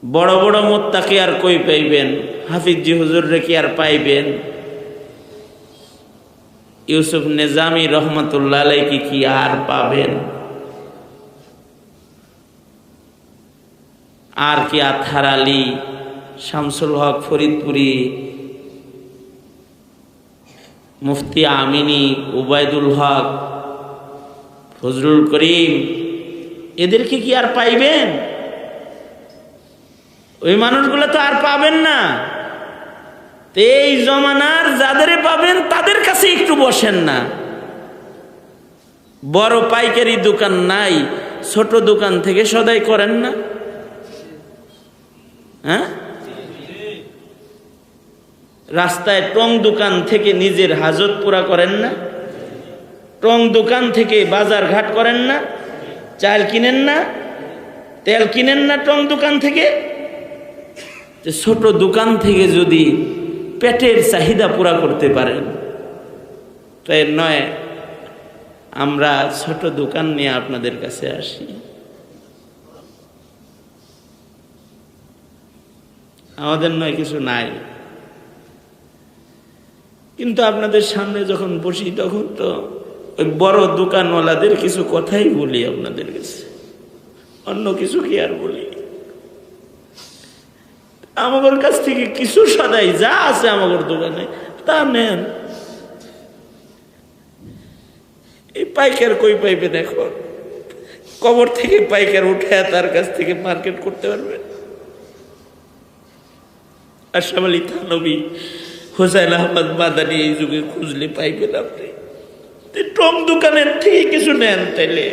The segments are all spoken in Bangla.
বড় বড় মুত্তাকি আর কই পাইবেন? হাফিজি হুজুররে কি আর পাইবেন? ইউসুফ নিজামী রহমাতুল্লাহ আলাইহি কি আর পাবেন? আর কি আতহার আলী, শামসুল হক ফরিদপুরি, মুফতি আমিনী, উবায়দুল হক, ফজলুল করিম, এদেরকে কি আর পাইবেন? ওই মানুষগুলো তো আর পাবেন না। এই জমানার যাদের পাবেন তাদের কাছে একটু বসেন না। বড় পাইকারি দোকান নাই, ছোট দোকান থেকে সদাই করেন না? হ্যাঁ, রাস্তায় টং দোকান থেকে নিজের হাজত পুরা করেন না? টং দোকান থেকে বাজার ঘাট করেন না? চাল কিনেন না, তেল কিনেন না টং দোকান থেকে? ছোট দোকান থেকে যদি পেটের চাহিদা পুরা করতে পারেন, তাই নয় আমরা ছোট দোকান নিয়ে আপনাদের কাছে আসি। আমাদের নয় কিছু নাই, কিন্তু আপনাদের সামনে যখন বসি তখন তো ওই বড় দোকানওয়ালাদের কিছু কথাই বলি আপনাদের কাছে, অন্য কিছু কি আর বলি? আমাদের কাছ থেকে কিছু সদাই যা আছে আমাদের দোকানে তা নেন। এই পাইকার কই পাইবে? দেখো, কবর থেকে পাইকার উঠে তার কাছ থেকে মার্কেট করতে পারবে? আশরাফ আলী থানভী, হোসেন আহমদ মাদানী এই যুগে খুঁজলে পাইবেন আপনি। টং দোকানের থেকে কিছু নেন তাইলে।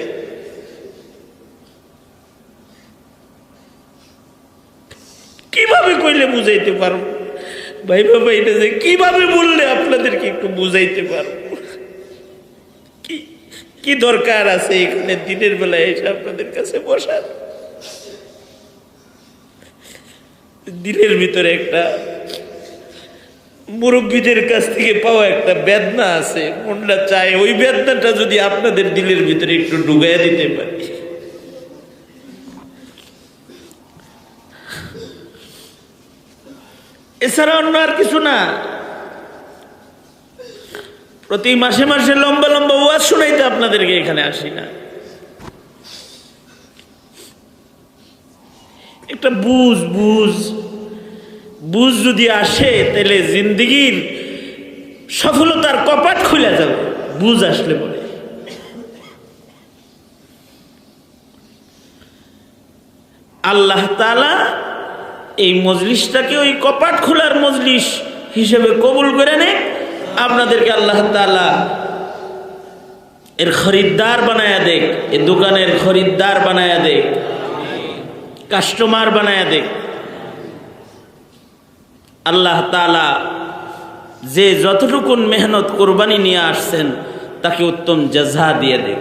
কিভাবে কইলে বুঝাইতে পারবো ভাই বাবা? এটা যে কিভাবে বললে আপনাদেরকে একটু বুঝাইতে পারবো? কি দরকার আছে এখানে দিনের বেলায় এসে আপনাদের কাছে বসার? দিনের ভিতরে একটা মুরব্বীদের কাছ থেকে পাওয়া একটা বেদনা আছে, মনটা চায় ওই বেদনাটা যদি আপনাদের দিলের ভিতরে একটু ডুবাইয়া দিতে পারি। এছাড়া অন্য আর কিছু না। প্রতি মাসে মাসে লম্বা লম্বা ওয়াজ শোনাইতে আপনাদেরকে এখানে আসি না। একটা বুঝ যদি আসে তাহলে জিন্দগির সফলতার কপাট খুলে যাবে। বুঝ আসলে বলে আল্লাহ তাআলা এই মজলিসটাকে ওই কপাট খোলার মজলিস হিসেবে কবুল করে নেন। আপনাদেরকে আল্লাহ তাআলা এর খরিদ্দার বানায়া দেখ, এই দোকানের খরিদ্দার বানায়া দেখ, কাস্টমার বানায়া দেখ। আল্লাহ তাআলা যে যতটুকুন মেহনত কোরবানি নিয়ে আসছেন তাকে উত্তম জাযা দিয়ে দেখ।